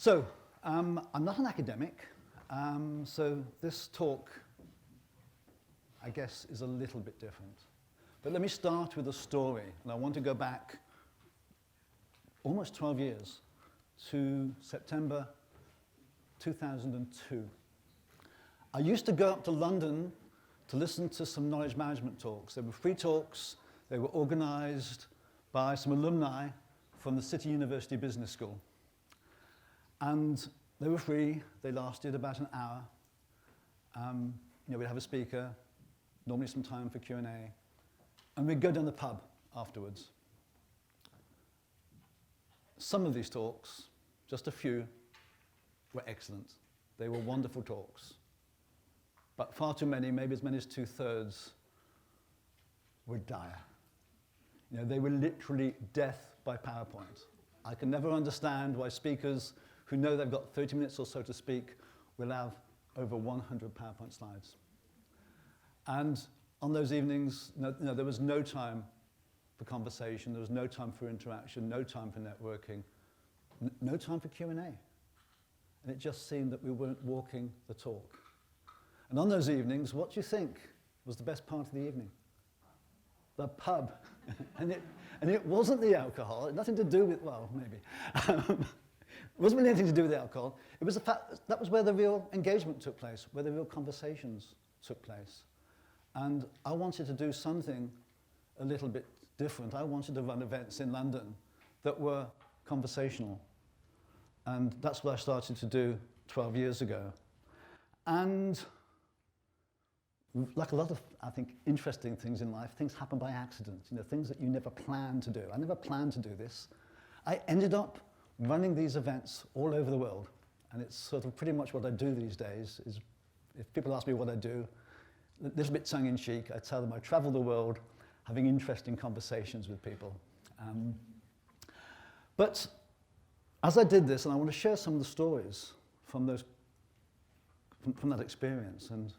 So, I'm not an academic, so this talk, I guess, is a little bit different. But let me start with a story, and I want to go back almost 12 years to September 2002. I used to go up to London to listen to some knowledge management talks. They were free talks. They were organized by some alumni from the City University Business School. And they were free. They lasted about an hour. We'd have a speaker, normally some time for Q&A, and we'd go down the pub afterwards. Some of these talks, just a few, were excellent. They were wonderful talks. But far too many, maybe as many as 2/3, were dire. They were literally death by PowerPoint. I can never understand why speakers who know they've got 30 minutes or so to speak will have over 100 PowerPoint slides. And on those evenings, there was no time for conversation, there was no time for interaction, no time for networking, no time for Q&A. And it just seemed that we weren't walking the talk. And on those evenings, what do you think was the best part of the evening? The pub. and it wasn't the alcohol, it had nothing to do with, well, maybe. It wasn't really anything to do with the alcohol. It was the fact that was where the real engagement took place, where the real conversations took place. And I wanted to do something a little bit different. I wanted to run events in London that were conversational. And that's what I started to do 12 years ago. And like a lot of, I think, interesting things in life, things happen by accident, things that you never planned to do. I never planned to do this. I ended up running these events all over the world. And it's sort of pretty much what I do these days, is if people ask me what I do, a little bit tongue-in-cheek, I tell them I travel the world having interesting conversations with people. But as I did this, and I want to share some of the stories from that experience and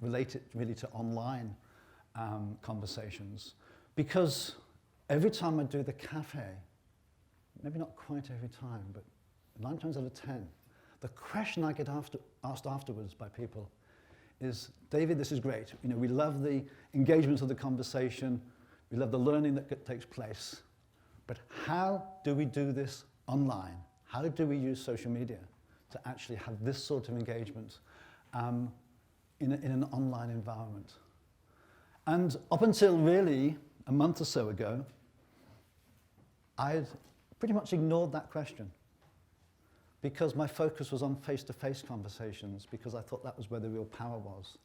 relate it really to online conversations, because every time I do the Café, maybe not quite every time, but 9 times out of 10, the question I get asked afterwards by people is, David, this is great. We love the engagement of the conversation. We love the learning that takes place. But how do we do this online? How do we use social media to actually have this sort of engagement in an online environment? And up until really a month or so ago, I had pretty much ignored that question, because my focus was on face-to-face conversations, because I thought that was where the real power was.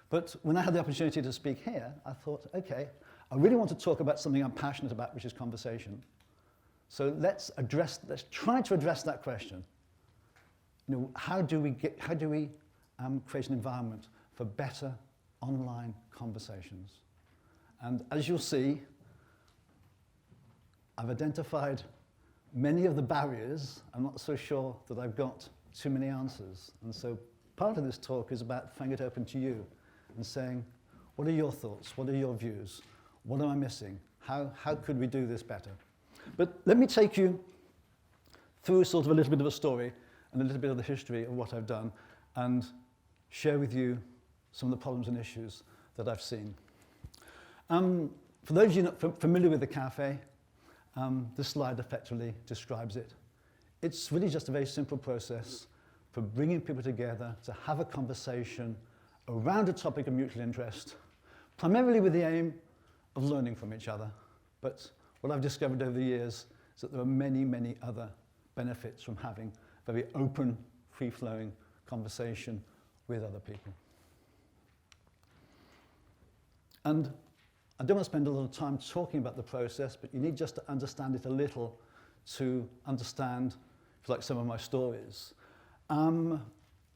But when I had the opportunity to speak here, I thought, okay, I really want to talk about something I'm passionate about, which is conversation. So let's try to address that question. How do we create an environment for better online conversations? And as you'll see, I've identified many of the barriers. I'm not so sure that I've got too many answers. And so part of this talk is about throwing it open to you and saying, what are your thoughts? What are your views? What am I missing? How could we do this better? But let me take you through sort of a little bit of a story and a little bit of the history of what I've done, and share with you some of the problems and issues that I've seen. For those of you not familiar with the Café, this slide effectively describes it. It's really just a very simple process for bringing people together to have a conversation around a topic of mutual interest, primarily with the aim of learning from each other. But what I've discovered over the years is that there are many, many other benefits from having a very open, free-flowing conversation with other people. And I don't want to spend a lot of time talking about the process, but you need just to understand it a little to understand, if you like, some of my stories. The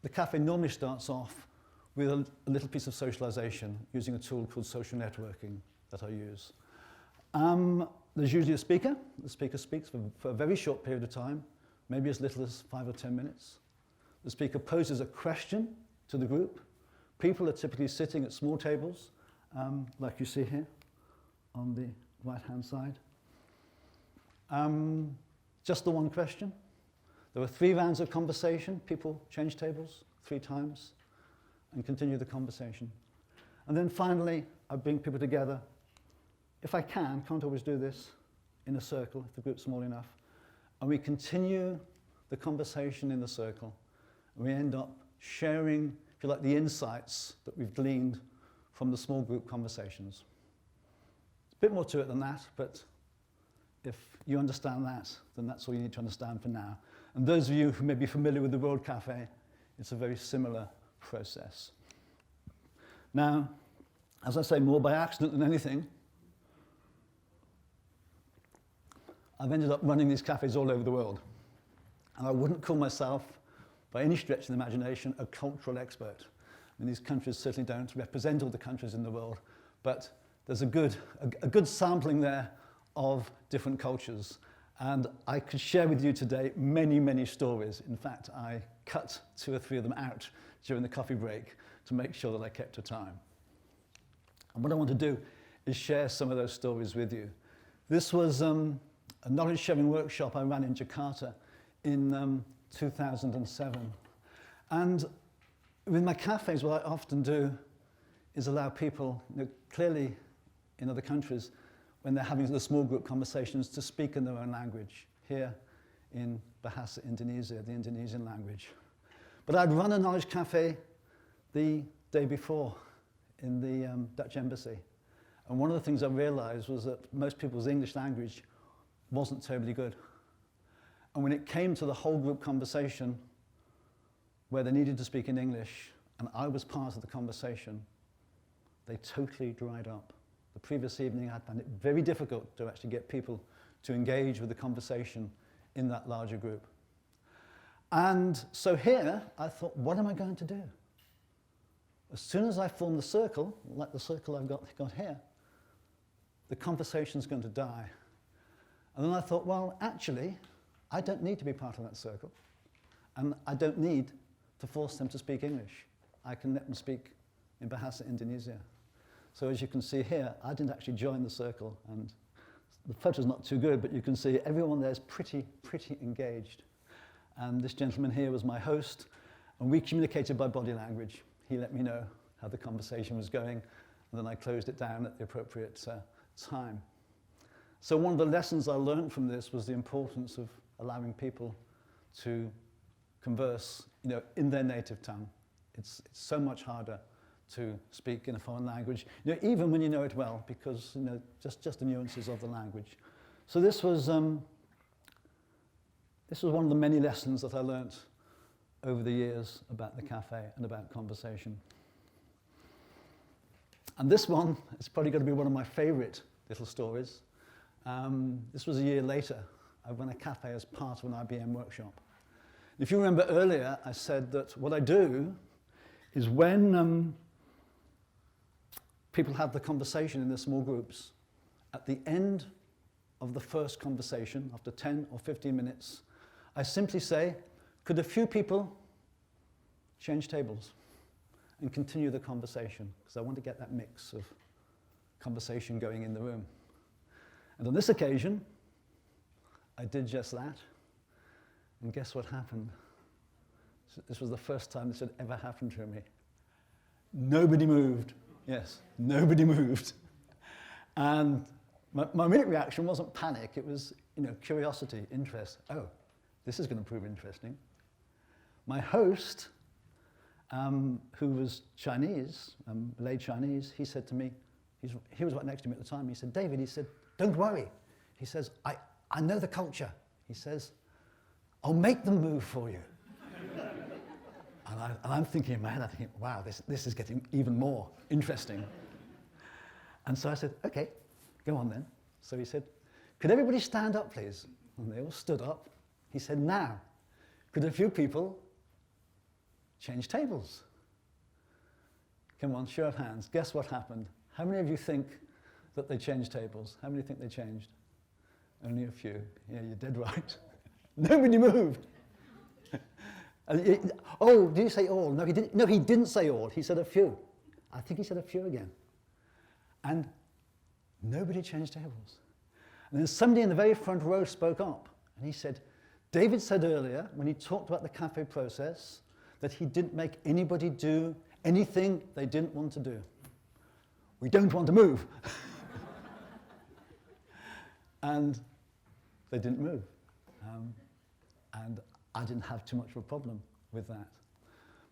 Café normally starts off with a little piece of socialization using a tool called social networking that I use. There's usually a speaker. The speaker speaks for a very short period of time, maybe as little as 5 or 10 minutes. The speaker poses a question to the group. People are typically sitting at small tables, like you see here on the right-hand side. Just the one question. There were 3 rounds of conversation. People changed tables 3 times and continued the conversation. And then finally, I bring people together. If I can't always do this in a circle if the group's small enough. And we continue the conversation in the circle. And we end up sharing, if you like, the insights that we've gleaned from the small group conversations. It's a bit more to it than that, but if you understand that, then that's all you need to understand for now. And those of you who may be familiar with the World Café, it's a very similar process. Now, as I say, more by accident than anything, I've ended up running these cafes all over the world. And I wouldn't call myself, by any stretch of the imagination, a cultural expert. I mean, these countries certainly don't represent all the countries in the world, but there's a good sampling there of different cultures. And I could share with you today many, many stories. In fact, I cut 2 or 3 of them out during the coffee break to make sure that I kept to time. And what I want to do is share some of those stories with you. This was a knowledge sharing workshop I ran in Jakarta in 2007. And with my cafes, what I often do is allow people, clearly in other countries, when they're having the small group conversations, to speak in their own language, here in Bahasa Indonesia, the Indonesian language. But I'd run a knowledge cafe the day before in the Dutch embassy. And one of the things I realized was that most people's English language wasn't terribly good. And when it came to the whole group conversation, where they needed to speak in English, and I was part of the conversation, they totally dried up. The previous evening, I'd found it very difficult to actually get people to engage with the conversation in that larger group. And so here, I thought, what am I going to do? As soon as I form the circle, like the circle I've got here, the conversation's going to die. And then I thought, well, actually, I don't need to be part of that circle. And I don't need to force them to speak English. I can let them speak in Bahasa Indonesia. So as you can see here, I didn't actually join the circle. And the photo's not too good, but you can see everyone there is pretty engaged. And this gentleman here was my host, and we communicated by body language. He let me know how the conversation was going, and then I closed it down at the appropriate time. So one of the lessons I learned from this was the importance of allowing people to converse, in their native tongue. It's so much harder to speak in a foreign language, even when you know it well, because just the nuances of the language. So this was one of the many lessons that I learnt over the years about the cafe and about conversation. And this one is probably going to be one of my favorite little stories. This was a year later. I ran a cafe as part of an IBM workshop. If you remember earlier, I said that what I do is when people have the conversation in their small groups, at the end of the first conversation, after 10 or 15 minutes, I simply say, could a few people change tables and continue the conversation? Because I want to get that mix of conversation going in the room. And on this occasion, I did just that. And guess what happened? This was the first time this had ever happened to me. Nobody moved. Yes, nobody moved. And my immediate reaction wasn't panic. It was, curiosity, interest. Oh, this is going to prove interesting. My host, who was Chinese, Malay Chinese, he said to me, he was right next to me at the time, he said, David, he said, don't worry. He says, I know the culture. He says, I'll make them move for you. And I'm thinking in my head, wow, this is getting even more interesting. And so I said, okay, go on then. So he said, could everybody stand up, please? And they all stood up. He said, now, could a few people change tables? Come on, show of hands. Guess what happened? How many of you think that they changed tables? How many think they changed? Only a few. Yeah, you're dead right. Nobody moved. Oh, did he say all? No, he didn't. No, he didn't say all. He said a few. I think he said a few again. And nobody changed tables. And then somebody in the very front row spoke up, and he said, David said earlier, when he talked about the cafe process, that he didn't make anybody do anything they didn't want to do. We don't want to move. And they didn't move. And I didn't have too much of a problem with that.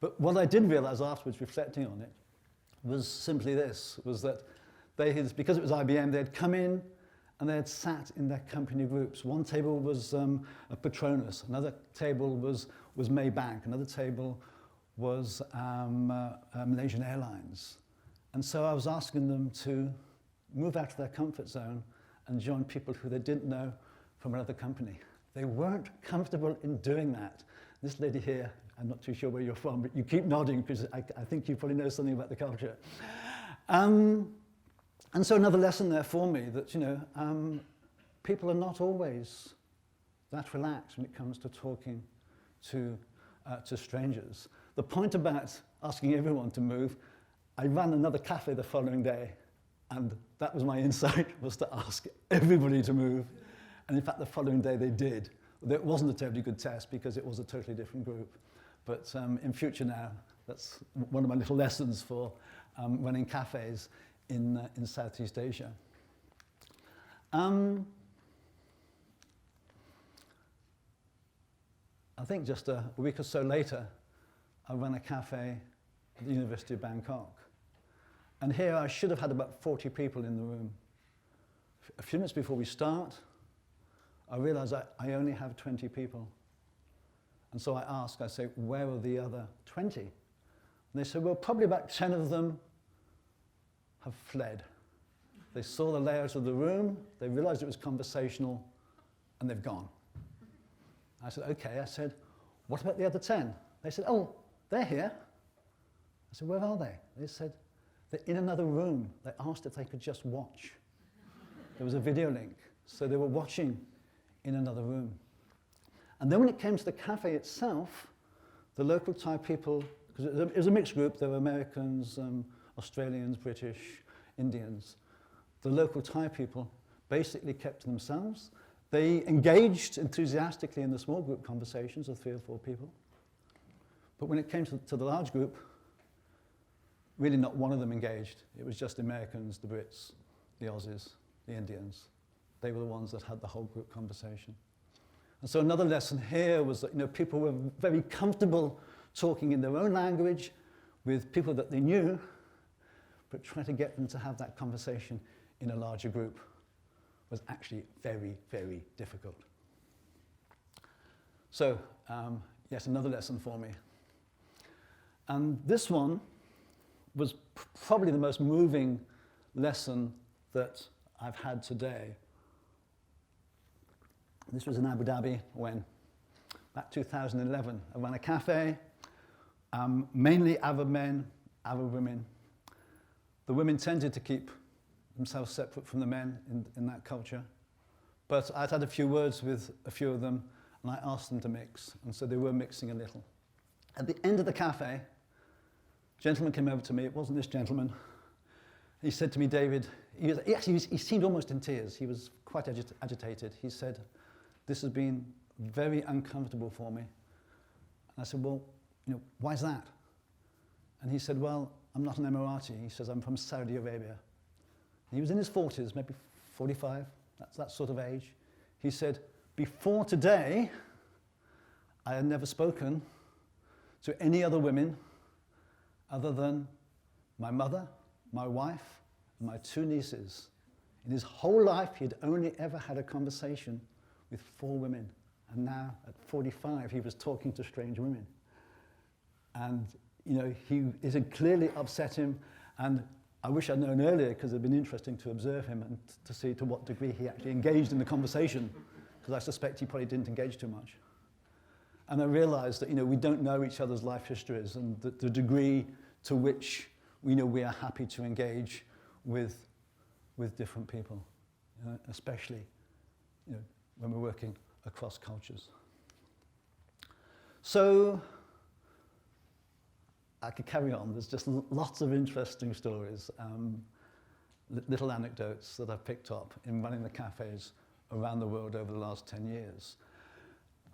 But what I did realize afterwards, reflecting on it, was simply this, was that they had, because it was IBM, they had come in and they had sat in their company groups. One table was a Patronus, another table was Maybank, another table was Malaysian Airlines. And so I was asking them to move out of their comfort zone and join people who they didn't know from another company. They weren't comfortable in doing that. This lady here, I'm not too sure where you're from, but you keep nodding because I think you probably know something about the culture. And so another lesson there for me that, people are not always that relaxed when it comes to talking to strangers. The point about asking everyone to move, I ran another cafe the following day, and that was my insight, was to ask everybody to move. And in fact, the following day they did. It wasn't a terribly good test because it was a totally different group. But in future now, that's one of my little lessons for running cafes in Southeast Asia. I think just a week or so later, I ran a cafe at the University of Bangkok. And here I should have had about 40 people in the room. A few minutes before we start, I realized I only have 20 people. And so I say, where are the other 20? And they said, well, probably about 10 of them have fled. They saw the layout of the room, they realized it was conversational, and they've gone. I said, okay. I said, what about the other 10? They said, oh, they're here. I said, where are they? They said, they're in another room. They asked if they could just watch. There was a video link, so they were watching in another room. And then when it came to the cafe itself, the local Thai people, because it was a mixed group, there were Americans, Australians, British, Indians. The local Thai people basically kept to themselves. They engaged enthusiastically in the small group conversations of 3 or 4 people. But when it came to the large group, really not one of them engaged. It was just Americans, the Brits, the Aussies, the Indians. They were the ones that had the whole group conversation. And so another lesson here was that people were very comfortable talking in their own language with people that they knew, but trying to get them to have that conversation in a larger group was actually very, very difficult. So, yes, another lesson for me. And this one was probably the most moving lesson that I've had today. This was in Abu Dhabi when, back 2011, I ran a cafe, mainly Arab men, Arab women. The women tended to keep themselves separate from the men in that culture. But I'd had a few words with a few of them, and I asked them to mix, and so they were mixing a little. At the end of the cafe, a gentleman came over to me. It wasn't this gentleman. He said to me, David, he seemed almost in tears. He was quite agitated. He said, this has been very uncomfortable for me. And I said, well, why is that? And he said, well, I'm not an Emirati. He says, I'm from Saudi Arabia. And he was in his 40s, maybe 45, that's that sort of age. He said, before today, I had never spoken to any other women other than my mother, my wife, and my 2 nieces. In his whole life, he'd only ever had a conversation with 4 women. And now, at 45, he was talking to strange women. And, it had clearly upset him. And I wish I'd known earlier, because it had been interesting to observe him and to see to what degree he actually engaged in the conversation, because I suspect he probably didn't engage too much. And I realized that, we don't know each other's life histories and the degree to which we are happy to engage with different people, especially, when we're working across cultures. So I could carry on. There's just lots of interesting stories, little anecdotes that I've picked up in running the cafes around the world over the last 10 years.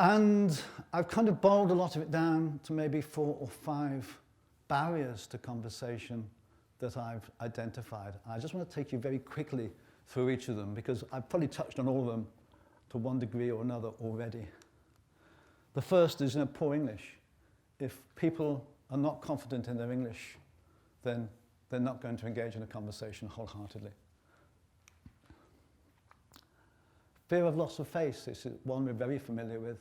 And I've kind of boiled a lot of it down to maybe 4 or 5 barriers to conversation that I've identified. I just want to take you very quickly through each of them because I've probably touched on all of them to one degree or another already. The first is poor English. If people are not confident in their English, then they're not going to engage in a conversation wholeheartedly. Fear of loss of face is one we're very familiar with.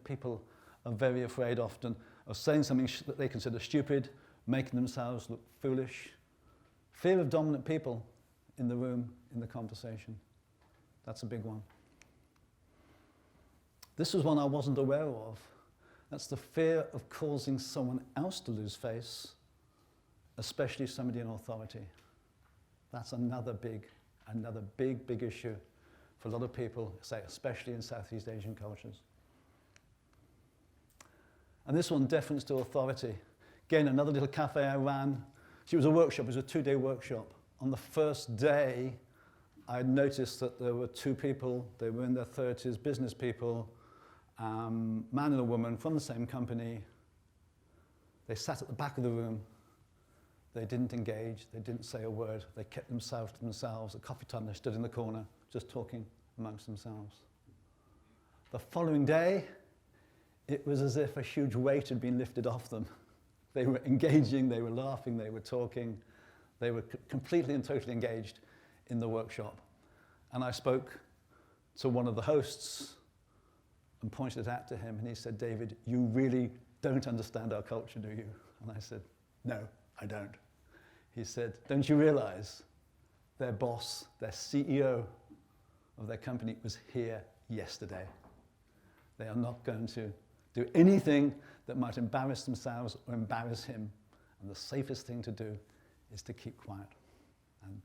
People are very afraid often of saying something that they consider stupid, making themselves look foolish. Fear of dominant people in the room, in the conversation. That's a big one. This was one I wasn't aware of. That's the fear of causing someone else to lose face, especially somebody in authority. That's another big issue for a lot of people, say, especially in Southeast Asian cultures. And this one, deference to authority. Again, another little cafe I ran. It was a workshop, it was a 2-day workshop. On the first day, I noticed that there were 2 people, they were in their 30s, business people, man and a woman from the same company. They sat at the back of the room. They didn't engage, they didn't say a word. They kept themselves to themselves. At coffee time, they stood in the corner, just talking amongst themselves. The following day, it was as if a huge weight had been lifted off them. They were engaging, they were laughing, they were talking. They were completely and totally engaged in the workshop. And I spoke to one of the hosts and pointed it out to him, and he said, "David, you really don't understand our culture, do you?" And I said, "No, I don't." He said, "Don't you realize their boss, their CEO of their company was here yesterday. They are not going to do anything that might embarrass themselves or embarrass him. And the safest thing to do is to keep quiet." And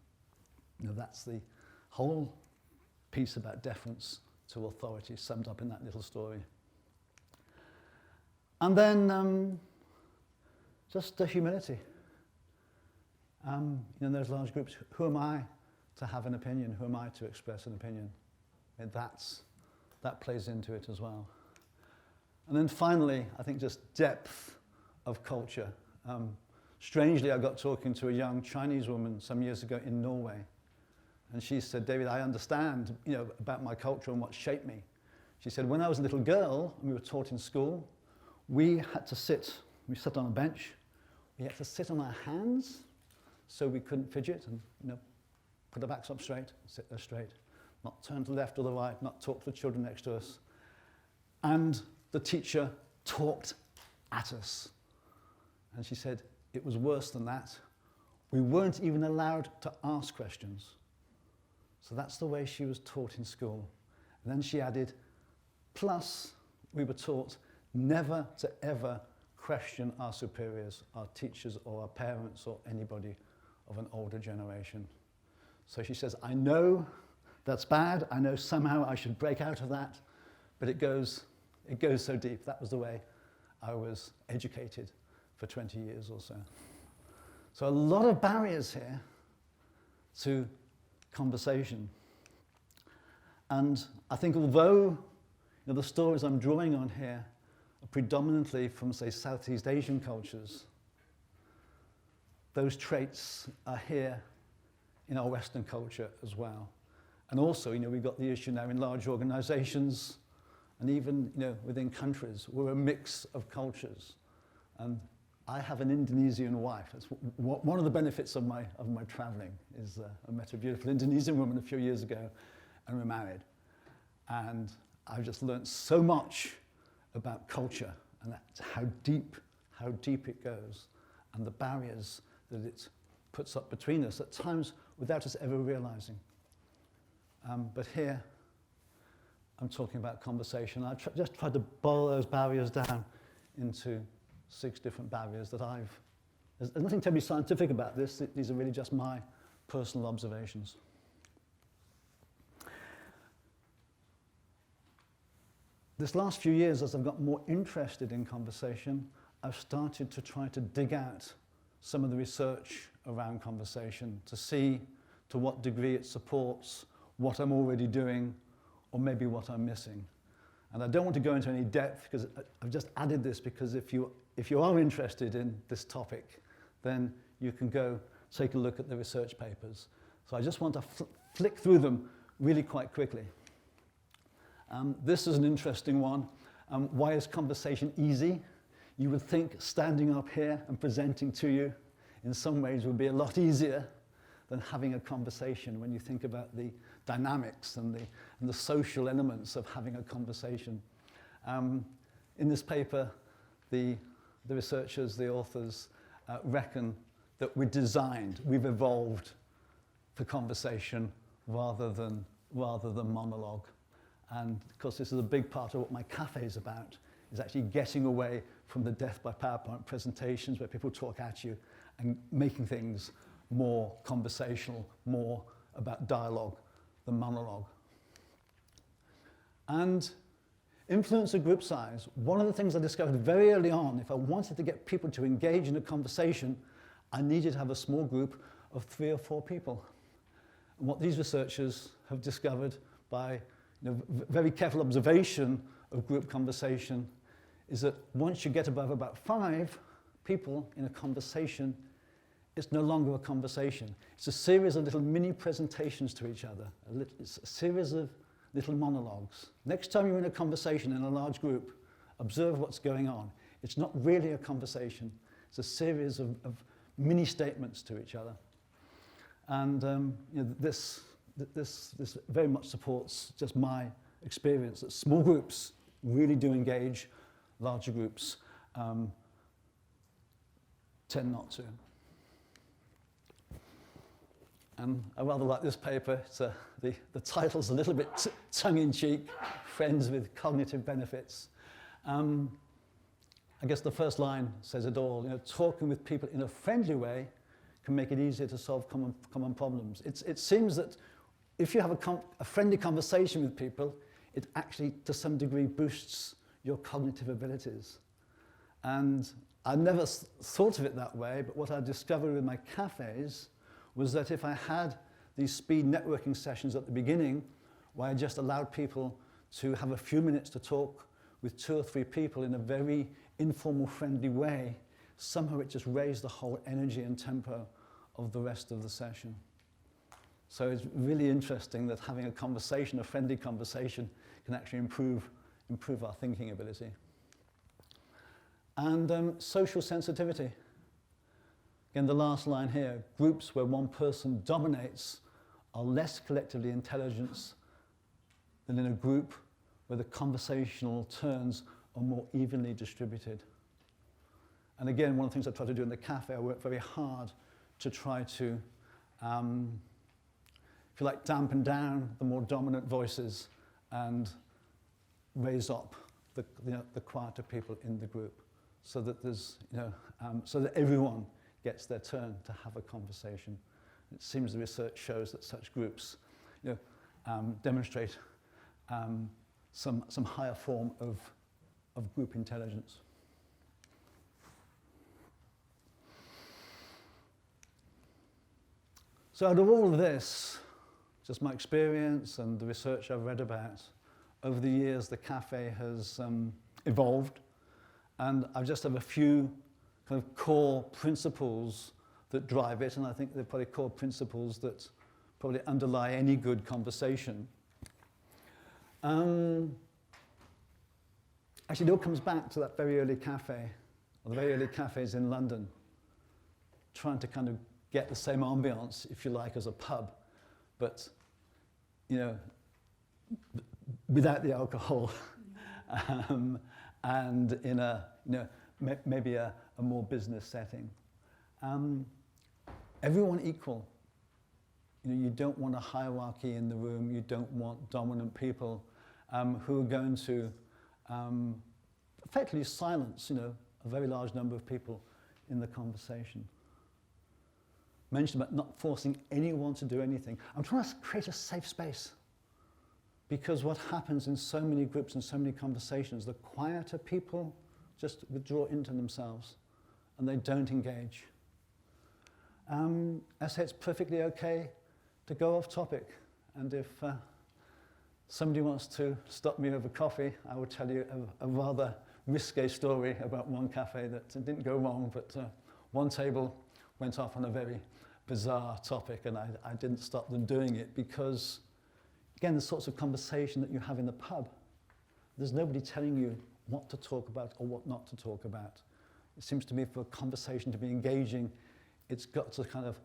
that's the whole piece about deference to authority summed up in that little story. And then just the humility. In those large groups, who am I to have an opinion? Who am I to express an opinion? And that plays into it as well. And then finally, I think just depth of culture. Strangely, I got talking to a young Chinese woman some years ago in Norway. And she said, "David, I understand about my culture and what shaped me." She said, "When I was a little girl and we were taught in school, we sat on a bench, we had to sit on our hands so we couldn't fidget and put our backs up straight, sit there straight, not turn to the left or the right, not talk to the children next to us. And the teacher talked at us." And she said, it was worse than that. We weren't even allowed to ask questions. So that's the way she was taught in school. And then she added, plus we were taught never to ever question our superiors, our teachers or our parents or anybody of an older generation. So she says, "I know that's bad. I know somehow I should break out of that, but it goes so deep." That was the way I was educated for 20 years or so. So a lot of barriers here to conversation. And I think although the stories I'm drawing on here are predominantly from, say, Southeast Asian cultures, those traits are here in our Western culture as well. And also, we've got the issue now in large organizations and even, within countries. We're a mix of cultures. And I have an Indonesian wife. It's one of the benefits of my traveling is I met a beautiful Indonesian woman a few years ago and we're married. And I've just learned so much about culture and that's how deep it goes and the barriers that it puts up between us at times without us ever realizing. But here, I'm talking about conversation. I just tried to boil those barriers down into 6 different barriers that there's nothing terribly scientific about this. These are really just my personal observations. This last few years, as I've got more interested in conversation, I've started to try to dig out some of the research around conversation to see to what degree it supports what I'm already doing or maybe what I'm missing. And I don't want to go into any depth because I've just added this because if you are interested in this topic, then you can go take a look at the research papers. So I just want to flick through them really quite quickly. This is an interesting one. Why is conversation easy? You would think standing up here and presenting to you in some ways would be a lot easier than having a conversation when you think about the dynamics and the social elements of having a conversation. In this paper, the researchers, the authors, reckon that we've evolved for conversation rather than monologue. And of course, this is a big part of what my Café is about, is actually getting away from the death by PowerPoint presentations where people talk at you and making things more conversational, more about dialogue than monologue. And influence of group size. One of the things I discovered very early on, if I wanted to get people to engage in a conversation, I needed to have a small group of 3 or 4 people. And what these researchers have discovered by very careful observation of group conversation is that once you get above about 5 people in a conversation, it's no longer a conversation. It's a series of little mini presentations to each other. It's a series of little monologues. Next time you're in a conversation in a large group, observe what's going on. It's not really a conversation. It's a series of mini statements to each other. And this very much supports just my experience that small groups really do engage, larger groups tend not to. And I rather like this paper. The title's a little bit tongue-in-cheek, Friends with Cognitive Benefits. I guess the first line says it all. Talking with people in a friendly way can make it easier to solve common problems. It seems that if you have a friendly conversation with people, it actually, to some degree, boosts your cognitive abilities. And I never thought of it that way, but what I discovered with my cafes was that if I had these speed networking sessions at the beginning, where I just allowed people to have a few minutes to talk with 2 or 3 people in a very informal, friendly way, somehow it just raised the whole energy and tempo of the rest of the session. So it's really interesting that having a conversation, a friendly conversation, can actually improve our thinking ability. And social sensitivity. Again, the last line here, groups where one person dominates are less collectively intelligent than in a group where the conversational turns are more evenly distributed. And again, one of the things I try to do in the cafe, I work very hard to try to, if you like, dampen down the more dominant voices and raise up the quieter people in the group, so that there's, so that everyone gets their turn to have a conversation. It seems the research shows that such groups, demonstrate some higher form of group intelligence. So out of all of this, just my experience and the research I've read about, over the years the cafe has evolved, and I just have a few kind of core principles that drive it, and I think they're probably core principles that probably underlie any good conversation. Actually, it all comes back to that very early cafe, or the very early cafes in London, trying to kind of get the same ambience, if you like, as a pub, but, without the alcohol, and in a, maybe a more business setting. Everyone equal. You don't want a hierarchy in the room. You don't want dominant people who are going to effectively silence, a very large number of people in the conversation. Mentioned about not forcing anyone to do anything. I'm trying to create a safe space, because what happens in so many groups and so many conversations, the quieter people just withdraw into themselves and they don't engage. I say it's perfectly okay to go off topic, and if somebody wants to stop me over coffee, I will tell you a rather risque story about one cafe that didn't go wrong, but one table went off on a very bizarre topic, and I didn't stop them doing it because, again, the sorts of conversation that you have in the pub, there's nobody telling you what to talk about or what not to talk about. It seems to me for a conversation to be engaging, it's got to kind of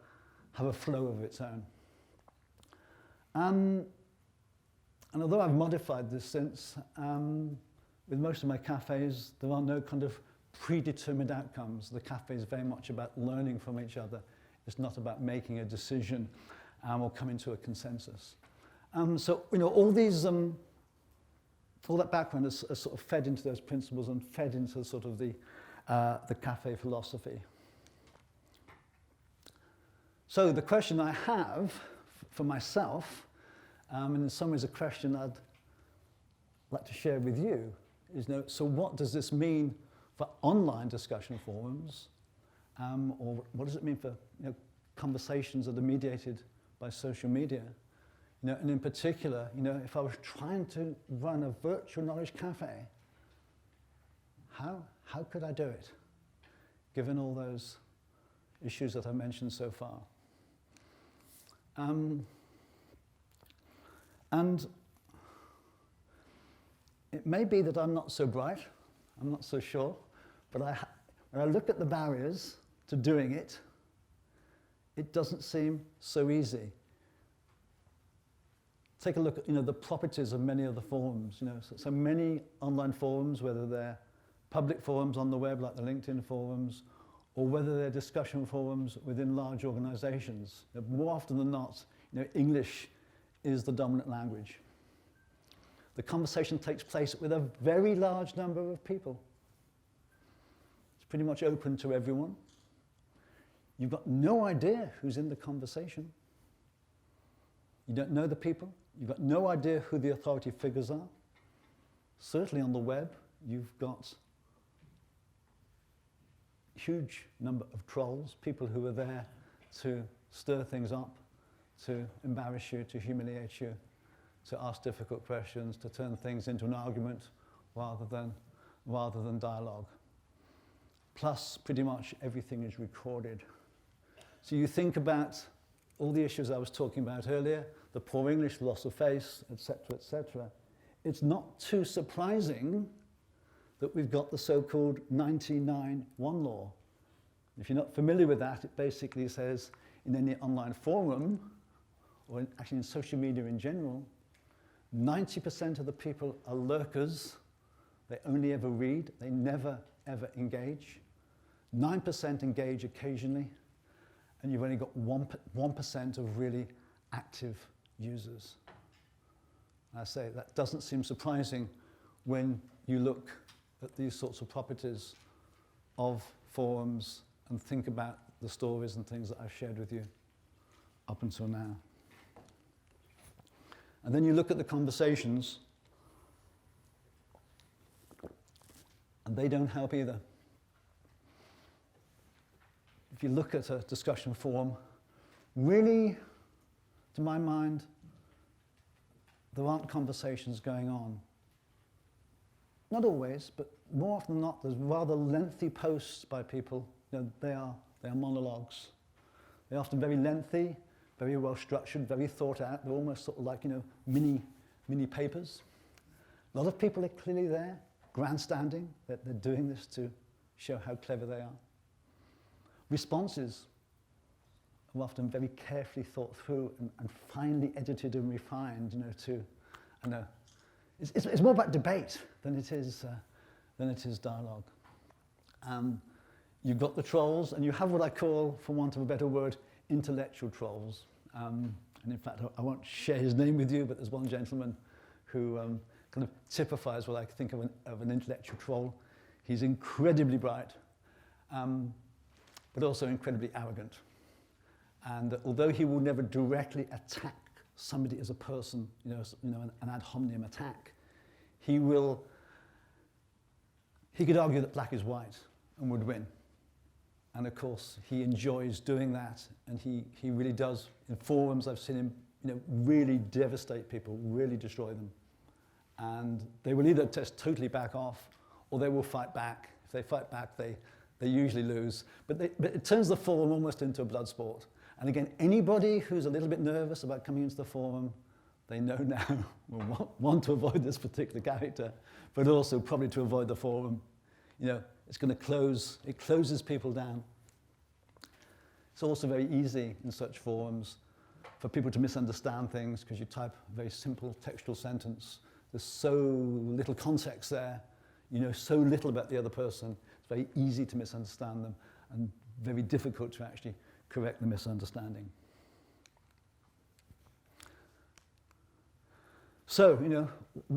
have a flow of its own. And although I've modified this since, with most of my cafes, there are no kind of predetermined outcomes. The cafe is very much about learning from each other. It's not about making a decision or coming to a consensus. So, all these, all that background is sort of fed into those principles and fed into sort of the cafe philosophy. So the question I have for myself, and in some ways a question I'd like to share with you, is, so what does this mean for online discussion forums, or what does it mean for conversations that are mediated by social media? And in particular, if I was trying to run a virtual knowledge cafe, how could I do it, given all those issues that I mentioned so far? And it may be that I'm not so bright, I'm not so sure, but when I look at the barriers to doing it, it doesn't seem so easy. Take a look at the properties of many of the forums. So many online forums, whether they're public forums on the web like the LinkedIn forums, or whether they're discussion forums within large organizations. More often than not, English is the dominant language. The conversation takes place with a very large number of people. It's pretty much open to everyone. You've got no idea who's in the conversation. You don't know the people. You've got no idea who the authority figures are. Certainly on the web, you've got a huge number of trolls, people who are there to stir things up, to embarrass you, to humiliate you, to ask difficult questions, to turn things into an argument rather than dialogue. Plus, pretty much everything is recorded. So you think about all the issues I was talking about earlier, the poor English, loss of face, etc., etc. It's not too surprising that we've got the so-called 99-1 law. If you're not familiar with that, it basically says in any online forum, or actually in social media in general, 90% of the people are lurkers. They only ever read. They never, ever engage. 9% engage occasionally. And you've only got 1% of really active users. I say that doesn't seem surprising when you look at these sorts of properties of forums and think about the stories and things that I've shared with you up until now. And then you look at the conversations, and they don't help either. If you look at a discussion forum, really, to my mind, there aren't conversations going on. Not always, but more often than not, there's rather lengthy posts by people. They are monologues. They're often very lengthy, very well structured, very thought out. They're almost sort of like mini papers. A lot of people are clearly there, grandstanding, that they're doing this to show how clever they are. Responses are often very carefully thought through and finely edited and refined. It's more about debate than it is dialogue. You've got the trolls, and you have what I call, for want of a better word, intellectual trolls. And in fact, I won't share his name with you, but there's one gentleman who kind of typifies what I think of an intellectual troll. He's incredibly bright, but also incredibly arrogant. And although he will never directly attack somebody as a person, an ad hominem attack, he could argue that black is white and would win. And of course, he enjoys doing that, and he really does. In forums, I've seen him, really devastate people, really destroy them. And they will either just totally back off, or they will fight back. If they fight back, they usually lose. But it turns the forum almost into a blood sport. And again, anybody who's a little bit nervous about coming into the forum, they know now, will want to avoid this particular character, but also probably to avoid the forum. It's going to close, it closes people down. It's also very easy in such forums for people to misunderstand things because you type a very simple textual sentence. There's so little context there. You know so little about the other person. It's very easy to misunderstand them and very difficult to actually correct the misunderstanding. So,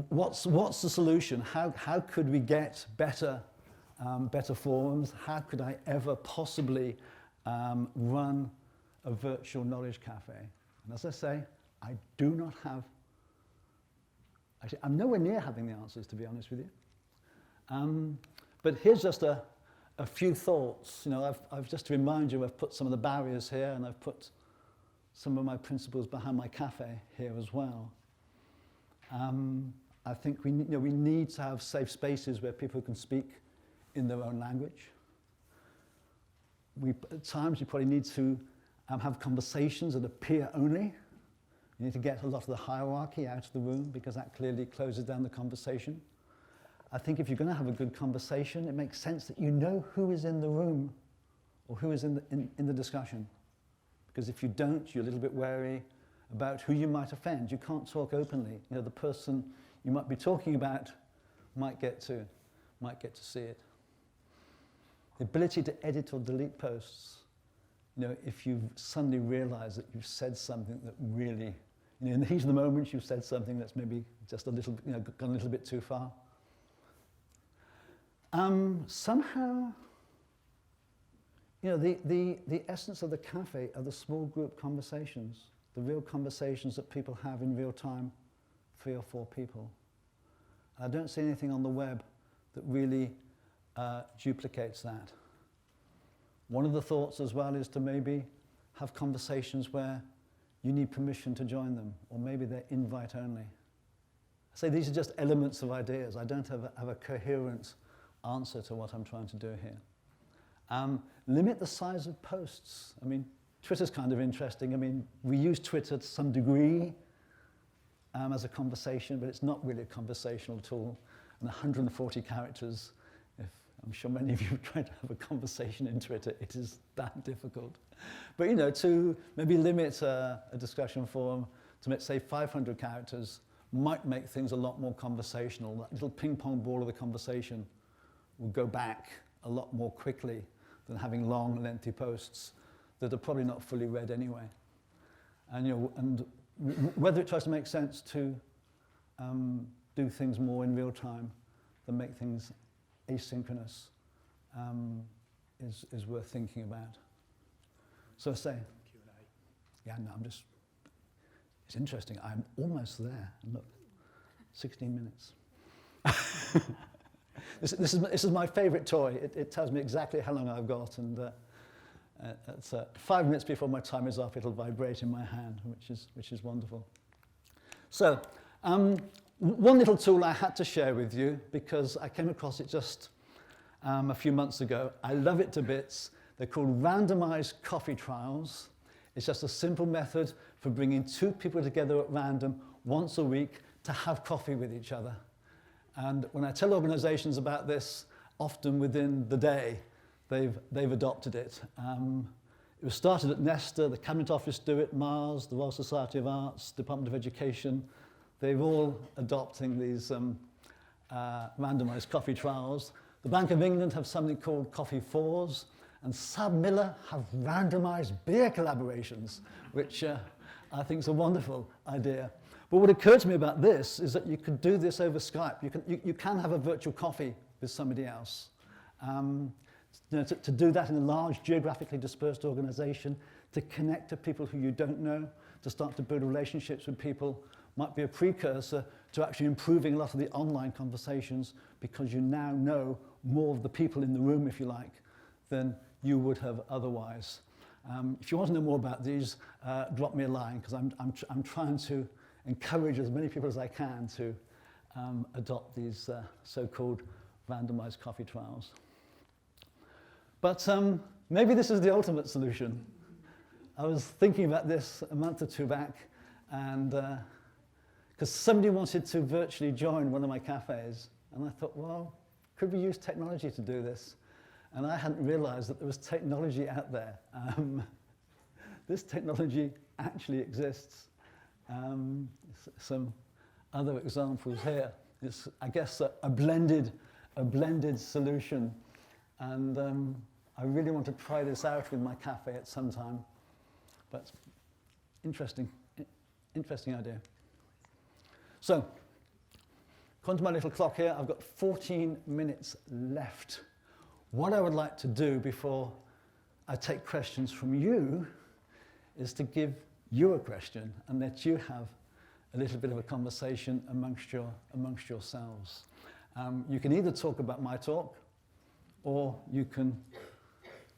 what's the solution? How could we get better forums? How could I ever possibly run a virtual knowledge cafe? And as I say, I do not have, actually, I'm nowhere near having the answers, to be honest with you. But here's just a few thoughts. I've just to remind you, I've put some of the barriers here, and I've put some of my principles behind my cafe here as well. I think we need to have safe spaces where people can speak in their own language. At times, you probably need to have conversations that are peer only. You need to get a lot of the hierarchy out of the room because that clearly closes down the conversation. I think if you're going to have a good conversation, it makes sense that you know who is in the room or who is in the discussion. Because if you don't, you're a little bit wary about who you might offend. You can't talk openly. The person you might be talking about might get to see it. The ability to edit or delete posts, if you suddenly realize that you've said something that really, in the heat of the moment, you've said something that's maybe just a little, gone a little bit too far. Somehow, the essence of the cafe are the small group conversations, the real conversations that people have in real time, 3 or 4 people. And I don't see anything on the web that really duplicates that. One of the thoughts as well is to maybe have conversations where you need permission to join them, or maybe they're invite only. I say these are just elements of ideas. I don't have a coherent answer to what I'm trying to do here. Limit the size of posts. Twitter's kind of interesting. We use Twitter to some degree as a conversation, but it's not really a conversational tool. And 140 characters, I'm sure many of you have tried to have a conversation in Twitter, it is that difficult. But to maybe limit a discussion forum to, say, 500 characters might make things a lot more conversational. That little ping-pong ball of the conversation will go back a lot more quickly than having long, lengthy posts that are probably not fully read anyway. And whether it tries to make sense to do things more in real time than make things asynchronous is worth thinking about. So say, Q&A. Yeah, no, it's interesting. I'm almost there. And look, 16 minutes. This is my favorite toy. It tells me exactly how long I've got, and it's 5 minutes before my time is up, it'll vibrate in my hand, which is wonderful. So, one little tool I had to share with you because I came across it just a few months ago. I love it to bits. They're called randomized coffee trials. It's just a simple method for bringing 2 people together at random once a week to have coffee with each other. And when I tell organizations about this, often within the day, they've adopted it. It was started at Nesta, the Cabinet Office do it, Mars, the Royal Society of Arts, Department of Education. They've all adopting these randomized coffee trials. The Bank of England have something called Coffee Fours, and Sab Miller have randomized beer collaborations, which I think is a wonderful idea. But what occurred to me about this is that you could do this over Skype. You can have a virtual coffee with somebody else. To do that in a large, geographically dispersed organization, to connect to people who you don't know, to start to build relationships with people, might be a precursor to actually improving a lot of the online conversations because you now know more of the people in the room, if you like, than you would have otherwise. If you want to know more about these, drop me a line, because I'm trying to encourage as many people as I can to adopt these so-called randomized coffee trials. But maybe this is the ultimate solution. I was thinking about this a month or two back, and because somebody wanted to virtually join one of my cafes, and I thought, well, could we use technology to do this? And I hadn't realized that there was technology out there. This technology actually exists. Some other examples here. It's, I guess, a blended solution. And I really want to try this out with my cafe at some time. But interesting idea. So, according to my little clock here, I've got 14 minutes left. What I would like to do before I take questions from you is to give you a question and let you have a little bit of a conversation amongst yourselves. You can either talk about my talk, or you can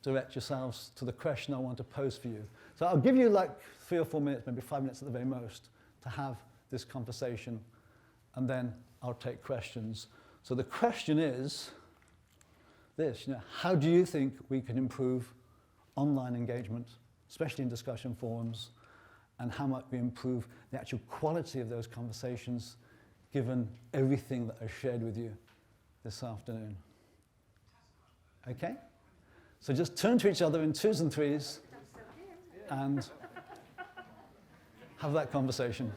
direct yourselves to the question I want to pose for you. So I'll give you like 3 or 4 minutes, maybe 5 minutes at the very most, to have this conversation, and then I'll take questions. So the question is this, how do you think we can improve online engagement, especially in discussion forums, and how might we improve the actual quality of those conversations given everything that I've shared with you this afternoon? Okay? So just turn to each other in 2s and 3s and have that conversation.